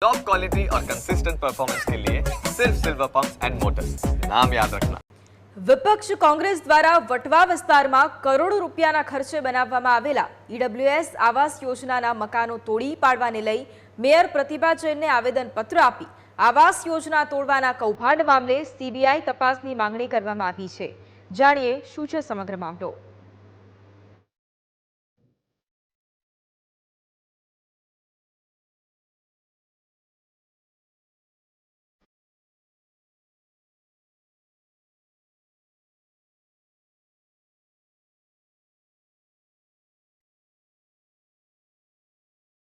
Top quality और consistent performance के लिए सिर्फ सिल्वर पंप्स एंड मोटर्स, नाम याद रखना। विपक्ष कांग्रेस द्वारा वटवा विસ્તારમાં કરોડો રૂપિયાના ખર્ચે બનાવવામાં આવેલા ઈડબ્લ્યુએસ આવાસ યોજનાના મકાનો તોડી પાડવાને લઈ મેયર પ્રતિભા જૈનને આવેદનપત્ર આપી આવાસ યોજના તોડવાના કૌભાંડ મામલે સીબીઆઈ તપાસની માંગણી કરવામાં આવી છે। જાણીએ શું છે સમગ્ર મામલો।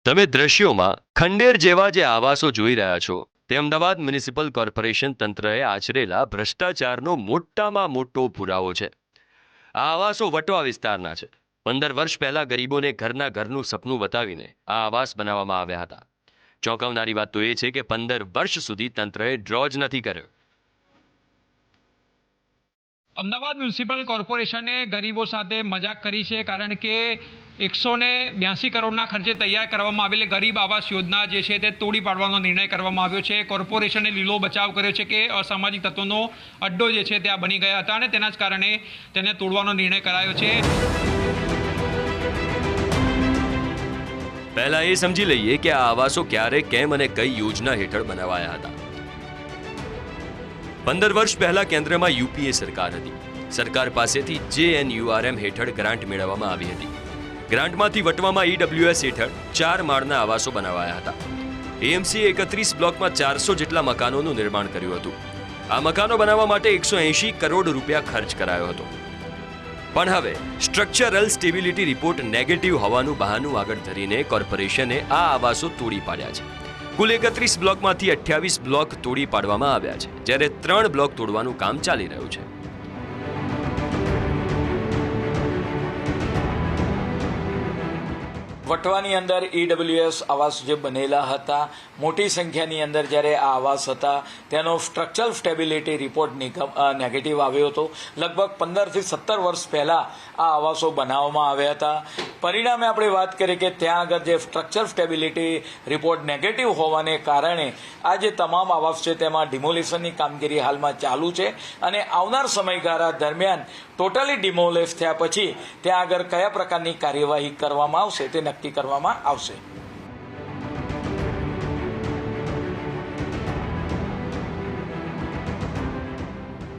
તમે દ્રશ્યોમાં ખંડેર જેવા જે આવાસો જોઈ રહ્યા છો તે અમદાવાદ મ્યુનિસિપલ કોર્પોરેશન તંત્રએ આચરેલા ભ્રષ્ટાચારનો મોટામાં મોટો પુરાવો છે। આ આવાસો વટવા વિસ્તારના છે। 15 વર્ષ પહેલા ગરીબોને ઘરનું સપનું બતાવીને આ આવાસ બનાવવામાં આવ્યા હતા। ચોંકાવનારી વાત તો એ છે કે 15 વર્ષ સુધી તંત્રએ ડ્રો જ નથી કર્યો। અમદાવાદ મ્યુનિસિપલ કોર્પોરેશને ગરીબો સાથે મજાક કરી છે, કારણ કે 182 કરોડના ખર્ચે તૈયાર કરવામાં આવેલી ગરીબ આવાસ યોજના જે છે તે તોડી પાડવાનો નિર્ણય કરવામાં આવ્યો છે। કોર્પોરેશને લીલો બચાવ કર્યો છે કે અસામાજિક તત્વોનો અડ્ડો જે છે ત્યાં બની ગયા હતા અને તેના જ કારણે તેને તોડવાનો નિર્ણય કરાયો છે। પહેલા એ સમજી લઈએ કે આ આવાસો ક્યારે, કેમ અને કઈ યોજના હેઠળ બનાવાયા હતા। 15 વર્ષ પહેલા કેન્દ્રમાં યુપીએ સરકાર હતી। સરકાર પાસેથી JNURM હેઠળ ગ્રાન્ટ મેળવવામાં આવી હતી। ગ્રાન્ટમાંથી વટવામાં ઈડબ્લ્યુએસ હેઠળ 4 માળના આવાસો બનાવાયા હતા। એએમસીએ 31 બ્લોકમાં 400 જેટલા મકાનોનું નિર્માણ કર્યું હતું। આ મકાનો બનાવવા માટે 180 કરોડ રૂપિયા ખર્ચ કરાયો હતો। પણ હવે સ્ટ્રક્ચરલ સ્ટેબિલિટી રિપોર્ટ નેગેટિવ હોવાનું બહાનું આગળ ધરીને કોર્પોરેશને આ આવાસો તોડી પાડ્યા છે। કુલ 31 બ્લોકમાંથી 28 બ્લોક તોડી પાડવામાં આવ્યા છે, જ્યારે 3 બ્લોક તોડવાનું કામ ચાલી રહ્યું છે। વટવાની અંદર ઈડબ્લ્યુએસ આવાસ જે બનેલા હતા, મોટી સંખ્યાની અંદર જ્યારે આ આવાસ હતા તેનો સ્ટ્રક્ચરલ સ્ટેબિલિટી રિપોર્ટ નેગેટિવ આવ્યો હતો। લગભગ 15 થી 17 વર્ષ પહેલાં આ આવાસો બનાવવામાં આવ્યા હતા। પરિણામે આપણે વાત કરીએ કે ત્યાં આગળ જે સ્ટ્રક્ચરલ સ્ટેબિલિટી રિપોર્ટ નેગેટિવ હોવાને કારણે આ જે તમામ આવાસ છે તેમાં ડિમોલિશનની કામગીરી હાલમાં ચાલુ છે અને આવનાર સમયગાળા દરમિયાન ટોટલી ડિમોલિશ થયા પછી ત્યાં આગળ કયા પ્રકારની કાર્યવાહી કરવામાં આવશે તે નક્કી કરવામાં આવશે।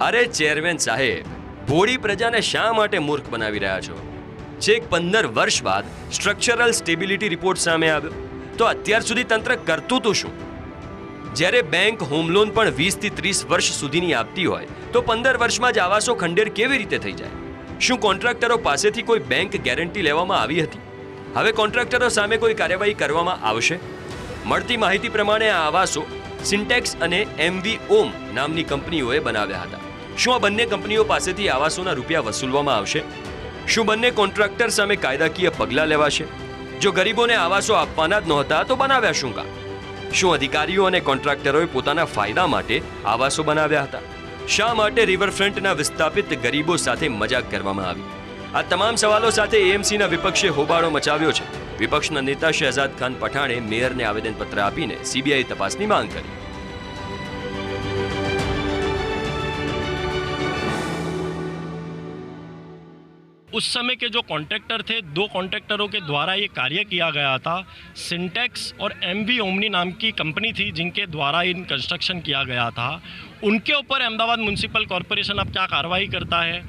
અરે ચેરમેન સાહેબ, ભોળી પ્રજાને શા માટે મૂર્ખ બનાવી રહ્યા છો? છેક 15 વર્ષ બાદ સ્ટ્રક્ચરલ સ્ટેબિલિટી રિપોર્ટ સામે આવ્યો તો અત્યાર સુધી તંત્ર કરતું તો શું? જ્યારે બેંક હોમ લોન પણ 20 થી 30 વર્ષ સુધીની આપતી હોય તો 15 વર્ષમાં જ આવાસો ખંડેર કેવી રીતે થઈ જાય? શું કોન્ટ્રાક્ટરો પાસેથી કોઈ બેંક ગેરંટી લેવામાં આવી હતી? હવે કોન્ટ્રાક્ટરો સામે કોઈ કાર્યવાહી કરવામાં આવશે? મળતી માહિતી પ્રમાણે આ આવાસો સિન્ટેક્સ અને MV ઓમ નામની કંપનીઓએ બનાવ્યા હતા। શું આ બંને કંપનીઓ પાસેથી આવાસોના રૂપિયા વસૂલવામાં આવશે? શું બંને કોન્ટ્રાક્ટર સામે કાયદાકીય પગલાં લેવાશે? જો ગરીબોને આવાસો આપવાના જ નહોતા તો બનાવ્યા શું કામ? શું અધિકારીઓ અને કોન્ટ્રાક્ટરોએ પોતાના ફાયદા માટે આવાસો બનાવ્યા હતા? શા માટે રિવરફ્રન્ટના વિસ્થાપિત ગરીબો સાથે મજાક કરવામાં આવી? આ તમામ સવાલો સાથે એએમસીના વિપક્ષે હોબાળો મચાવ્યો છે। વિપક્ષના નેતા શહેજાદ ખાન પઠાણે મેયરને આવેદનપત્ર આપીને સીબીઆઈ તપાસની માંગ કરી। उस समय के जो कॉन्ट्रैक्टर थे, 2 कॉन्ट्रैक्टरों के द्वारा ये कार्य किया गया था। सिंटेक्स और MV ओमनी नाम की कंपनी थी जिनके द्वारा इन कंस्ट्रक्शन किया गया था। उनके ऊपर अहमदाबाद म्यूनिसिपल कॉर्पोरेशन अब क्या कार्रवाई करता है,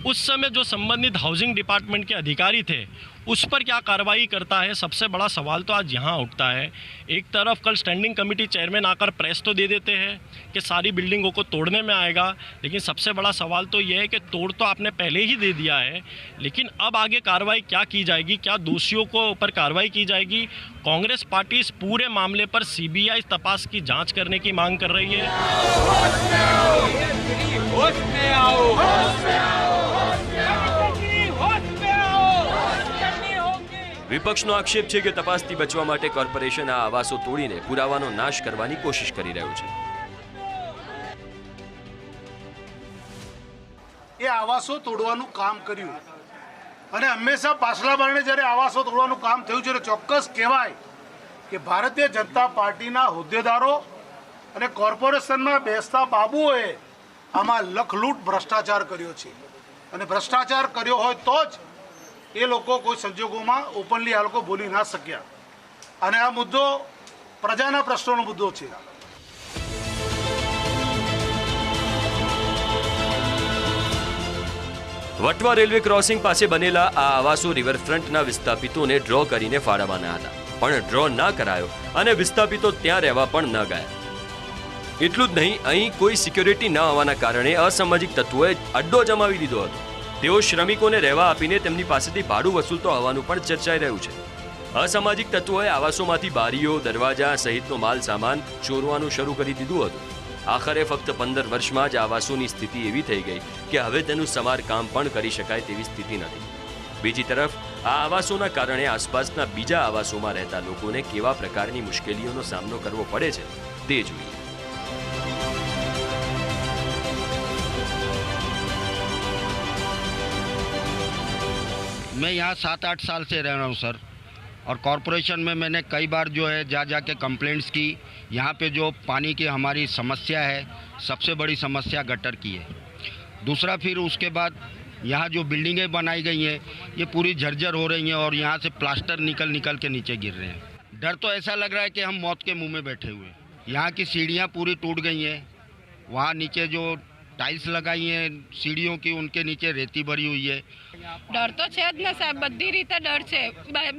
उस समय जो संबंधित हाउसिंग डिपार्टमेंट के अधिकारी थे उस पर क्या कार्रवाई करता है, सबसे बड़ा सवाल तो आज यहाँ उठता है। एक तरफ कल स्टैंडिंग कमेटी चेयरमैन आकर प्रेस तो दे देते हैं कि सारी बिल्डिंगों को तोड़ने में आएगा, लेकिन सबसे बड़ा सवाल तो यह है कि तोड़ तो आपने पहले ही दे दिया है, लेकिन अब आगे कार्रवाई क्या की जाएगी, क्या दोषियों को ऊपर कार्रवाई की जाएगी? कांग्रेस पार्टी इस पूरे मामले पर सीबीआई तपास की जांच करने की मांग कर रही है। વિપક્ષનો આક્ષેપ છે કે તપાસથી બચવા માટે કોર્પોરેશન આ આવાસો તોડીને પુરાવાનો નાશ કરવાની કોશિશ કરી રહ્યું છે। એ આવાસો તોડવાનું કામ કર્યું અને હંમેશા પાછલા બારણે જ્યારે આવાસો તોડવાનું કામ થયું છે ચોક્કસ કહેવાય કે ભારતીય જનતા પાર્ટીના હોદ્દેદારો અને કોર્પોરેશનમાં બેસતા બાબુઓએ આમાં લખલૂટ ભ્રષ્ટાચાર કર્યો છે અને ભ્રષ્ટાચાર કર્યો હોય તો જ એ લોકો કોઈ સંજોગોમાં ઓપનલી આ લોકો બોલી ના શક્યા અને આ મુદ્દો પ્રજાના પ્રશ્નોનો મુદ્દો છે. વટવા રેલવે ક્રોસિંગ પાસે બનેલા આ આવાસો રિવરફ્રન્ટના વિસ્થાપિતોને ડ્રો કરીને ફાળવવાના હતા, પણ ડ્રો ના કરાયો અને વિસ્થાપિતો ત્યાં રહેવા પણ ન ગયા. એટલું જ નહીં, અહીં કોઈ સિક્યોરિટી ન હોવાના કારણે અસામાજિક તત્વોએ અડ્ડો જમાવી દીધો હતો. તેઓ શ્રમિકોને રહેવા આપીને તેમની પાસેથી ભાડું વસૂલતો હોવાનું પણ ચર્ચાઈ રહ્યું છે. અસામાજિક તત્વોએ આવાસોમાંથી બારીઓ, દરવાજા સહિતનો માલ સામાન ચોરવાનું શરૂ કરી દીધું હતું. આખરે ફક્ત 15 વર્ષમાં જ આવાસોની સ્થિતિ એવી થઈ ગઈ કે હવે તેનું સમારકામ પણ કરી શકાય તેવી સ્થિતિ નથી. બીજી તરફ આ આવાસોના કારણે આસપાસના બીજા આવાસોમાં રહેતા લોકોને કેવા પ્રકારની મુશ્કેલીઓનો સામનો કરવો પડે છે તે જોઈએ. मैं यहाँ 7-8 साल से रह रहा हूँ सर, और कॉरपोरेशन में मैंने कई बार जो है जा के कंप्लेंट्स की. यहाँ पे जो पानी की हमारी समस्या है, सबसे बड़ी समस्या गटर की है. दूसरा फिर उसके बाद यहाँ जो बिल्डिंगें बनाई गई हैं ये पूरी जर्जर हो रही हैं और यहाँ से प्लास्टर निकल के नीचे गिर रहे हैं. डर तो ऐसा लग रहा है कि हम मौत के मुंह में बैठे हुए हैं. यहाँ की सीढ़ियाँ पूरी टूट गई हैं. वहाँ नीचे जो टाइल्स लगाई हैं सीढ़ियों की, उनके नीचे रेती भरी हुई है. डर तो है જ ને સાહેબ, બધી રીતે ડર છે,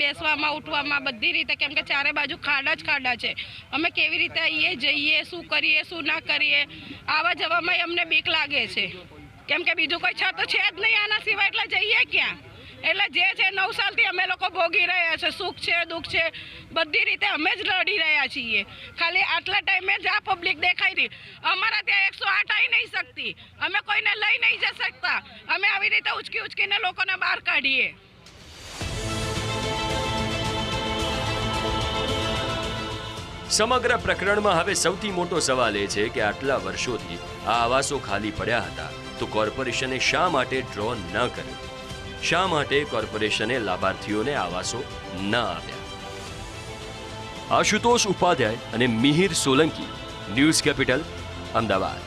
બેસવામાં ઉઠવામાં બધી રીતે, કેમ કે ચારે બાજુ ખાડા જ ખાડા છે. અમે કેવી રીતે આવીએ જઈએ, શું કરીએ શું ના કરીએ, આવા જવામાં અમને બીક લાગે છે, કેમ કે બીજું કોઈ છે તો છે જ નહીં આના સિવાય, એટલે જઈએ ક્યાં? એટલે જે છે 9 સાલથી અમે લોકો ભોગી રહ્યા છે, સુખ છે દુઃખ છે બધી રીતે અમે જ લડી રહ્યા છીએ. ખાલી આટલા ટાઈમે જ આ પબ્લિક દેખાઈ રહી, અમારા ત્યાં 108 આવી નહીં શકતી, અમે કોઈને લઈ નહીં જઈ શકતા, અમે આવી રીતે ઉચકીને લોકોને બહાર કાઢીએ. સમગ્ર પ્રકરણમાં હવે સૌથી મોટો સવાલ એ છે કે આટલા વર્ષોથી આ આવાસો ખાલી પડ્યા હતા તો કોર્પોરેશને શા માટે ડ્રો ન કર્યો? શા માટે કોર્પોરેશને લાભાર્થીઓને આવાસો ન આપ્યા? આશુતોષ ઉપાધ્યાય અને મિહિર સોલંકી, ન્યૂઝ કેપિટલ, અમદાવાદ.